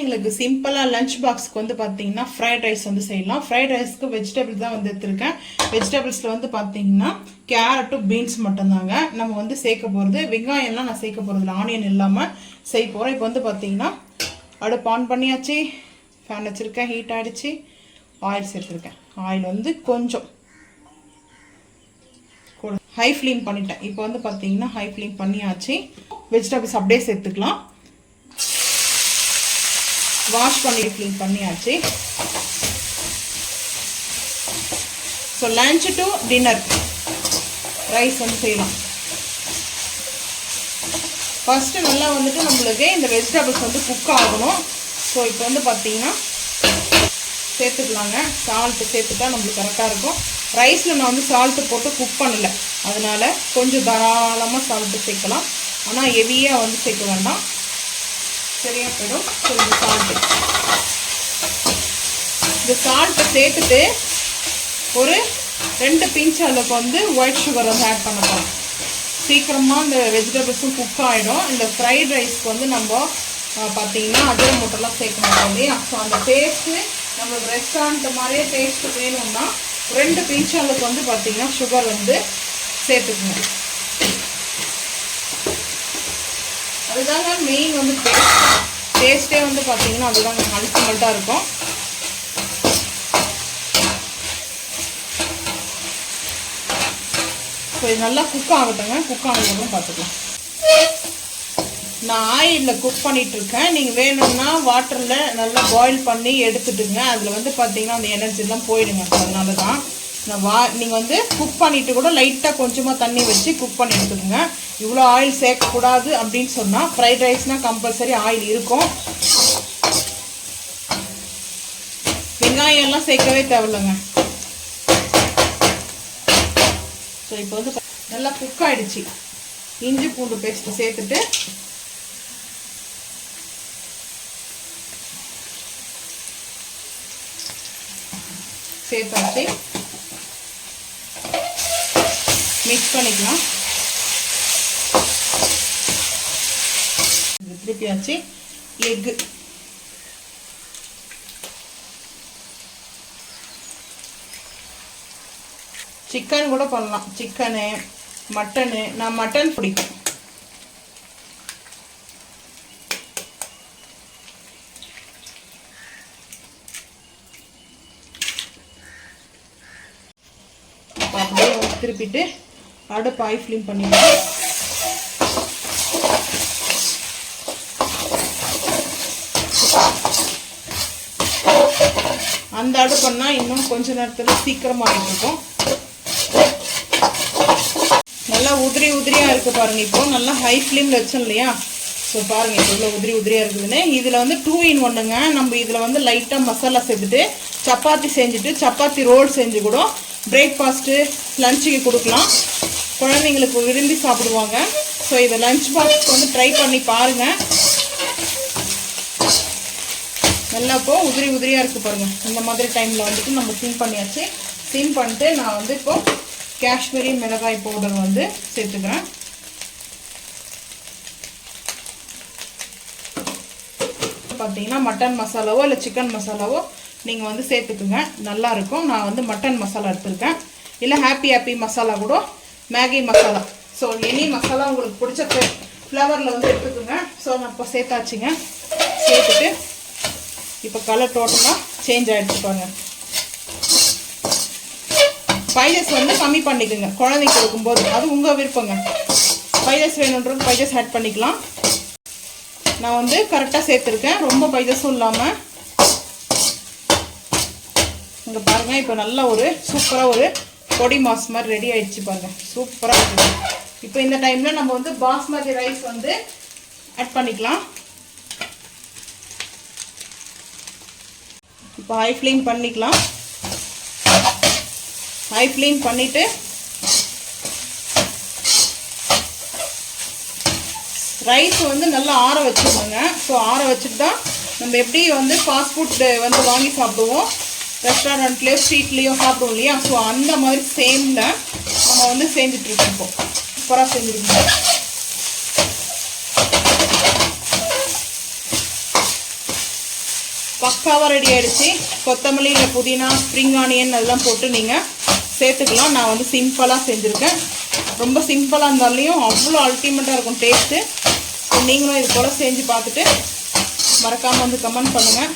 உங்களுக்கு சிம்பிளா லஞ்ச் பாக்ஸ்க்கு வந்து பாத்தீங்கன்னா ஃப்ரைட் ரைஸ் வந்து செய்யலாம். ஃப்ரைட் ரைஸ்க்கு வெஜிடபிள்ஸ் தான் வந்து எடுத்துருக்கேன். வெஜிடபிள்ஸ்ல வந்து பாத்தீங்கன்னா கேரட்டும் பீன்ஸ் மட்டும்தாங்க நம்ம வந்து சேர்க்க போறது. வெங்காயம்லாம் நான் சேர்க்க போறது இல்லை, ஆனியன் இல்லாம செய்ய போறேன். இப்போ வந்து பாத்தீங்கன்னா அடுப்பு ஆன் பண்ணியாச்சு, ஃபேன் வச்சிருக்கேன், ஹீட் ஆயிடுச்சு, ஆயில் சேர்த்துருக்கேன். ஆயில் வந்து கொஞ்சம் ஹை ஃப்ளேம் பண்ணிட்டேன். இப்போ வந்து பாத்தீங்கன்னா ஹை ஃப்ளேம் பண்ணியாச்சு. வெஜிடபிள்ஸ் அப்படியே சேர்த்துக்கலாம். வாஷ் பண்ணி க்ளீன் பண்ணியாச்சு. So lunch to dinner rice வந்து செய்யலாம். ஃபர்ஸ்ட் நல்லா வந்துட்டு நம்மளுக்கு இந்த வெஜிடபிள்ஸ் வந்து குக் ஆகணும். ஸோ இப்போ வந்து பார்த்தீங்கன்னா சேர்த்துக்கலாங்க. சால்ட்டு சேர்த்துட்டா நம்மளுக்கு கரெக்டாக இருக்கும். ரைஸில் நான் வந்து சால்ட்டு போட்டு குக் பண்ணலை, அதனால கொஞ்சம் தாராளமாக சால்ட்டு சேர்க்கலாம். ஆனால் ஹெவியாக வந்து சேர்க்க வேண்டாம், சரியா போயிடும். ஸோ இந்த சால்ட்டை சேர்த்துட்டு ஒரு 2 பிஞ்ச் அளவுக்கு வந்து ஒயிட் சுகர் வந்து ஆட் பண்ண போகிறோம். சீக்கிரமாக இந்த வெஜிடபிள்ஸும் குக் ஆகிடும். இந்த ஃப்ரைட் ரைஸ்க்கு வந்து நம்ம பார்த்தீங்கன்னா அஜினமோட்டோலாம் சேர்க்க மாட்டோம் இல்லையா? ஸோ அந்த டேஸ்ட்டு நம்ம ரெஸ்டாரண்ட் மாதிரியே டேஸ்ட்டு வேணும்னா 2 பிஞ்ச் அளவுக்கு வந்து பார்த்தீங்கன்னா சுகர் வந்து சேர்த்துக்கணும். அதுதாங்க மெயின் வந்து டேஸ்ட்டே வந்து பார்த்தீங்கன்னா அதுதாங்க அல்டிமேட்டாக இருக்கும். ஸோ இது நல்லா குக் ஆகட்டுங்க. குக் ஆனதுக்கப்புறம் பார்த்துக்கலாம். நான் ஆயிலில் குக் பண்ணிகிட்ருக்கேன். நீங்கள் வேணும்னா வாட்டரில் நல்லா பாயில் பண்ணி எடுத்துட்டுங்க. அதில் வந்து பார்த்தீங்கன்னா அந்த எனர்ஜிலாம் போயிடுங்க. அதனால தான் நீங்கள் வந்து குக் பண்ணிவிட்டு கூட லைட்டாக கொஞ்சமாக தண்ணி வச்சு குக் பண்ணி எடுத்துக்கோங்க. இவ்வளோ ஆயில் சேர்க்கக்கூடாது அப்படின்னு சொன்னால் ஃப்ரைட் ரைஸ்னால் கம்பல்சரி ஆயில் இருக்கும். வெங்காயம் எல்லாம் சேர்க்கவே தேவையில்லைங்க. ஸோ இப்போ வந்து நல்லா குக் ஆகிடுச்சு. இஞ்சி பூண்டு பேஸ்ட்டு சேர்த்துட்டு சேர்த்தாச்சு, மிக்ஸ் பண்ணிக்கலாம். திருப்பியாச்சு. எக்கு சிக்கன் கூட பண்ணலாம். சிக்கனு மட்டனு, நான் மட்டன் பிடிக்கும். அப்படியே திருப்பிட்டு அடுப்பு ஹை ஃப்ளேம் பண்ணிடலாம். அந்த அடுப்புன்னா இன்னும் கொஞ்ச நேரத்தில் சீக்கிரமாக இருக்கும். நல்லா உதிரி உதிரியாக இருக்குது பாருங்கள். இப்போ நல்லா ஹை ஃப்ளேமில் வச்சோம் இல்லையா? ஸோ பாருங்கள் இப்போ இவ்வளோ உதிரி உதிரியாக இருக்குதுன்னு. இதில் வந்து 2 in 1ங்க. நம்ம இதில் வந்து லைட்டாக மசாலா சேர்த்துட்டு சப்பாத்தி செஞ்சுட்டு சப்பாத்தி ரோல் செஞ்சு கூட பிரேக்ஃபாஸ்ட்டு லஞ்சுக்கு கொடுக்கலாம். குழந்தைங்களுக்கு விரும்பி சாப்பிடுவாங்க. ஸோ இதை லஞ்ச் பாக்ஸ் வந்து ட்ரை பண்ணி பாருங்கள். நல்லா இப்போ உதிரி உதிரியாக இருக்குது பாருங்கள். இந்த மாதிரி டைமில் வந்துட்டு நம்ம சிம் பண்ணியாச்சு. சிம் பண்ணிட்டு நான் வந்து இப்போது காஷ்மீரி மிளகாய் பவுடர் வந்து சேர்த்துக்கிறேன். பார்த்தீங்கன்னா மட்டன் மசாலாவோ இல்லை சிக்கன் மசாலாவோ நீங்கள் வந்து சேர்த்துக்குங்க, நல்லாயிருக்கும். நான் வந்து மட்டன் மசாலா எடுத்துருக்கேன். இல்லை ஹாப்பி மசாலா கூட, Maggi masala. So any masala உங்களுக்கு பிடிச்ச ஃப்ளவரில் வந்து எடுத்துக்குங்க. ஸோ நான் இப்போ சேர்த்தாச்சுங்க. சேர்த்துட்டு இப்போ கலர் டோட்டலாக சேஞ்ச் ஆகிடுச்சு பாருங்க. ஸ்பைசஸ் வந்து கம்மி பண்ணிக்கோங்க குழந்தைக்கு கொடுக்கும்போது, அது உங்கள் விருப்பங்க. ஸ்பைசஸ் வேணுன்றது ஸ்பைசஸ் ஆட் பண்ணிக்கலாம். நான் வந்து கரெக்டாக சேர்த்துருக்கேன், ரொம்ப ஸ்பைசஸும் இல்லாமல். இங்கே பாருங்கள் இப்போ நல்லா ஒரு சூப்பராக ஒரு பொடி மாஸ் மாதிரி ரெடி ஆகிடுச்சு பாருங்கள். சூப்பராக இருக்குது. இப்போ இந்த டைமில் நம்ம வந்து பாஸ்மதி ரைஸ் வந்து ஆட் பண்ணிக்கலாம். இப்போ ஹை ஃப்ளேம் பண்ணிக்கலாம். ஹை ஃப்ளேம் பண்ணிவிட்டு ரைஸ் வந்து நல்லா ஆற வச்சுக்கோங்க. ஸோ ஆற வச்சுட்டு தான் நம்ம எப்படி வந்து ஃபாஸ்ட் ஃபுட் வந்து வாங்கி சாப்பிடுவோம், ரெஸ்டாரண்ட்லேயோ ஸ்ட்ரீட்லேயோ சாப்பிடுவோம் இல்லையா? ஸோ அந்த மாதிரி சேமில் நம்ம வந்து செஞ்சுட்ருக்கோம். இப்போ சூப்பராக செஞ்சுருக்கோம். பக்காவாக ரெடி ஆகிடுச்சு. கொத்தமல்லி இல்லை புதினா ஸ்ப்ரிங் ஆனியன் அதெல்லாம் போட்டு நீங்கள் சேர்த்துக்கலாம். நான் வந்து சிம்பிளாக செஞ்சுருக்கேன். ரொம்ப சிம்பிளாக இருந்தாலையும் அவ்வளோ அல்டிமேட்டாக இருக்கும் டேஸ்ட்டு. நீங்களும் இது போல் செஞ்சு பார்த்துட்டு மறக்காமல் வந்து கமெண்ட் பண்ணுங்கள்.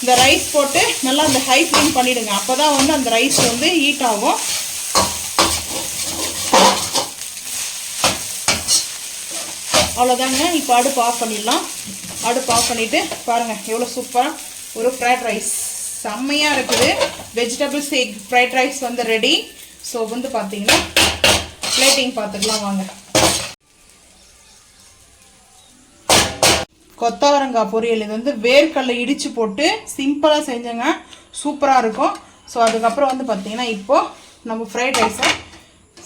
இந்த ரைஸ் போட்டு நல்லா அந்த ஹை ஃப்ளேம் பண்ணிவிடுங்க. அப்போ தான் வந்து அந்த ரைஸ் வந்து ஹீட் ஆகும். அவ்வளோதாங்க. இப்போ அடுப்பு ஆஃப் பண்ணிடலாம். அடுப்பு ஆஃப் பண்ணிவிட்டு பாருங்கள் எவ்வளோ சூப்பராக ஒரு ஃப்ரைட் ரைஸ் செம்மையாக இருக்குது. வெஜிடபிள்ஸ் எக் ஃப்ரைட் ரைஸ் வந்து ரெடி. ஸோ வந்து பார்த்தீங்கன்னா பிளேட்டிங் பார்த்துக்கலாம் வாங்க. கொத்தவரங்காய் பொரியல் இது வந்து வேர்க்கடலை இடித்து போட்டு சிம்பிளாக செஞ்சேங்க. சூப்பராக இருக்கும். ஸோ அதுக்கப்புறம் வந்து பார்த்தீங்கன்னா இப்போது நம்ம ஃப்ரைட் ரைஸை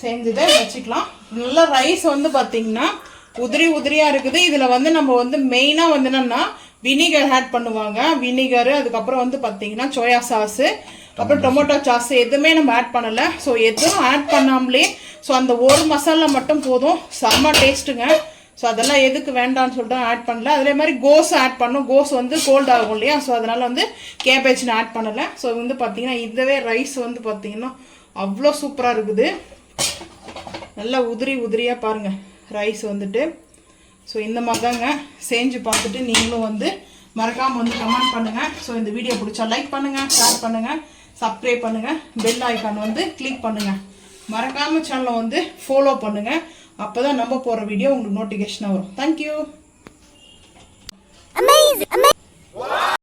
செஞ்சுதை வச்சுக்கலாம். நல்லா ரைஸ் வந்து பார்த்தீங்கன்னா உதிரி உதிரியாக இருக்குது. இதில் வந்து நம்ம வந்து மெயினாக வந்து என்னென்னா வினிகர் ஆட் பண்ணுவாங்க. வினிகரு அதுக்கப்புறம் வந்து பார்த்தீங்கன்னா சோயா சாஸு அப்புறம் டொமேட்டோ சாஸ் எதுவுமே நம்ம ஆட் பண்ணலை. ஸோ எதுவும் ஆட் பண்ணாமலே ஸோ அந்த ஒரு மசாலா மட்டும் போதும். செம்ம டேஸ்ட்டுங்க. ஸோ அதெல்லாம் எதுக்கு வேண்டாம்னு சொல்லிட்டு ஆட் பண்ணல. அதே மாதிரி கோஸ் ஆட் பண்ணோம். கோஸ் வந்து கோல்ட் ஆகும் இல்லையா. ஸோ அதனால் வந்து கேபேஜ் நான் ஆட் பண்ணலை. ஸோ வந்து பார்த்தீங்கன்னா இதுவே ரைஸ் வந்து பார்த்தீங்கன்னா அவ்வளோ சூப்பராக இருக்குது. நல்லா உதிரி உதிரியாக பாருங்கள் ரைஸ் வந்துட்டு. ஸோ இந்த மாதிரி தாங்க செஞ்சு பார்த்துட்டு நீங்களும் வந்து மறக்காமல் வந்து கமெண்ட் பண்ணுங்கள். ஸோ இந்த வீடியோ பிடிச்சா லைக் பண்ணுங்கள், ஷேர் பண்ணுங்கள், சப்ஸ்கிரைப் பண்ணுங்கள், பெல் ஐக்கான் வந்து கிளிக் பண்ணுங்கள். மறக்காமல் சேனலை வந்து ஃபாலோ பண்ணுங்கள். அப்போ தான் நம்ம போகிற வீடியோ உங்களுக்கு நோட்டிஃபிகேஷனாக வரும். தேங்க்யூ.